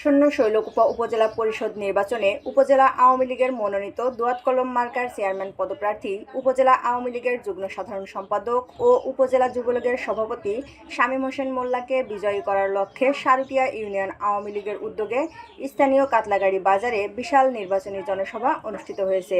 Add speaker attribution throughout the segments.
Speaker 1: আসন্ন শৈলকুপা উপজেলা পরিষদ নির্বাচনে উপজেলা আওয়ামী লীগের মনোনীত দোয়াত কলম মার্কার চেয়ারম্যান পদপ্রার্থী, উপজেলা আওয়ামী লীগের যুগ্ম সাধারণ সম্পাদক ও উপজেলা যুবলীগের সভাপতি শামীম হোসেন মোল্লাকে বিজয়ী করার লক্ষ্যে সারুটিয়া ইউনিয়ন আওয়ামী লীগের উদ্যোগে স্থানীয় কাতলাগাড়ি বাজারে বিশাল নির্বাচনী জনসভা অনুষ্ঠিত হয়েছে।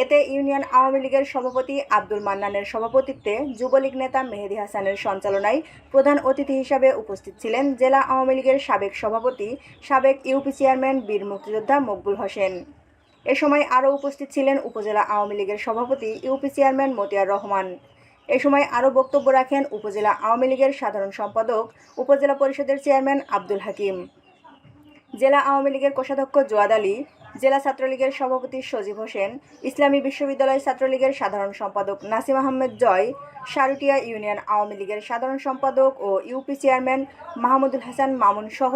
Speaker 1: এতে ইউনিয়ন আওয়ামী লীগের সভাপতি আব্দুল মান্নানের সভাপতিত্বে যুবলীগ নেতা মেহেদী হাসানের সঞ্চালনায় প্রধান অতিথি হিসাবে উপস্থিত ছিলেন জেলা আওয়ামী লীগের সাবেক সভাপতি, সাবেক ইউপি চেয়ারম্যান বীর মুক্তিযোদ্ধা মকবুল হোসেন। এ সময় আরও উপস্থিত ছিলেন উপজেলা আওয়ামী লীগের সভাপতি, ইউপি চেয়ারম্যান মতিয়ার রহমান। এ সময় আরও বক্তব্য রাখেন উপজেলা আওয়ামী লীগের সাধারণ সম্পাদক, উপজেলা পরিষদের চেয়ারম্যান আব্দুল হাকিম, জেলা আওয়ামী লীগের কোষাধ্যক্ষ জোয়াদ আলী, জেলা ছাত্রলীগের সভাপতি সজীব হোসেন, ইসলামী বিশ্ববিদ্যালয় ছাত্রলীগের সাধারণ সম্পাদক নাসিম আহমেদ জয়, সারুটিয়া ইউনিয়ন আওয়ামী লীগের সাধারণ সম্পাদক ও ইউপি চেয়ারম্যান মাহমুদুল হাসান মামুন সহ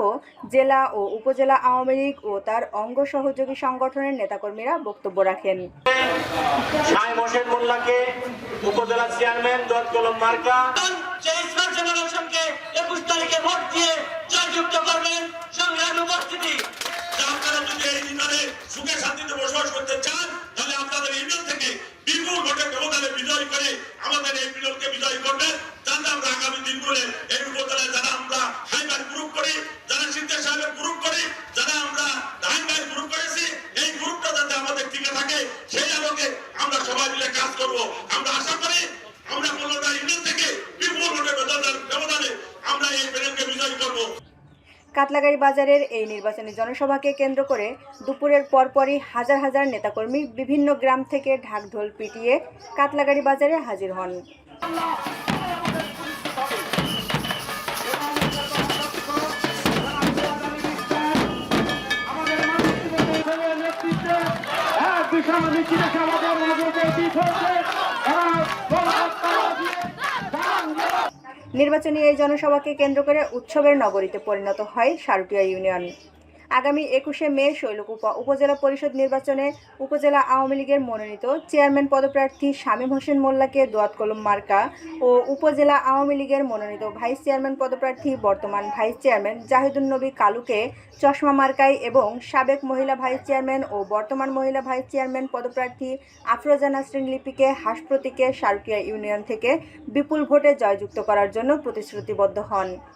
Speaker 1: জেলা ও উপজেলা আওয়ামী লীগ ও তার অঙ্গ সহযোগী সংগঠনের নেতাকর্মীরা বক্তব্য রাখেন।
Speaker 2: শামীম হোসেন মোল্লাকে উপজেলা চেয়ারম্যান দোয়াত কলম মার্কা সুখে শান্তিতে বসবাস করতে চান, তাহলে আপনাদের ইউনিয়ন থেকে বিপুল ভোটের ব্যবধানে বিজয় করে আমাদের এই বিরোধকে বিজয় করবেন, যাতে আমরা আগামী দিনগুলো এই উপজেলায় যারা আমরা হাইবার গ্রুপ করি, যারা সিদ্ধার সাহেবের গ্রুপ করি, যারা আমরা হাইবার গ্রুপ করেছি, এই গ্রুপটা যাতে আমাদের টিকে থাকে সেই আলোকে আমরা সবাই মিলে কাজ করব। আমরা আশা করি আমরা 15টা ইউনিয়ন থেকে বিপুল ভোটের ব্যবধানে আমরা এই বিরোধকে বিজয় করব।
Speaker 1: কাতলাগাড়ি বাজারের এই নির্বাচনী জনসভাকে কেন্দ্র করে দুপুরের পরপরই হাজার হাজার নেতাকর্মী বিভিন্ন গ্রাম থেকে ঢাকঢোল পিটিয়ে কাতলাগাড়ি বাজারে হাজির হন। নির্বাচনী এই জনসভাকে কেন্দ্র করে উৎসবের নগরীতে পরিণত হয় সারুটিয়া ইউনিয়ন। আগামী 21শে মে শৈলকুপা উপজেলা পরিষদ নির্বাচনে উপজেলা আওয়ামী লীগের মনোনীত চেয়ারম্যান পদপ্রার্থী শামীম হোসেন মোল্লাকে দোয়াত কলম মার্কা ও উপজেলা আওয়ামী লীগের মনোনীত ভাইস চেয়ারম্যান পদপ্রার্থী বর্তমান ভাইস চেয়ারম্যান জাহিদুন নবী কালুকে চশমা মার্কায় এবং সাবেক মহিলা ভাইস চেয়ারম্যান ও বর্তমান মহিলা ভাইস চেয়ারম্যান পদপ্রার্থী আফরোজা নাসরিন লিপিকে হাঁস প্রতীকে সারুটিয়া ইউনিয়ন থেকে বিপুল ভোটে জয়যুক্ত করার জন্য প্রতিশ্রুতিবদ্ধ হন।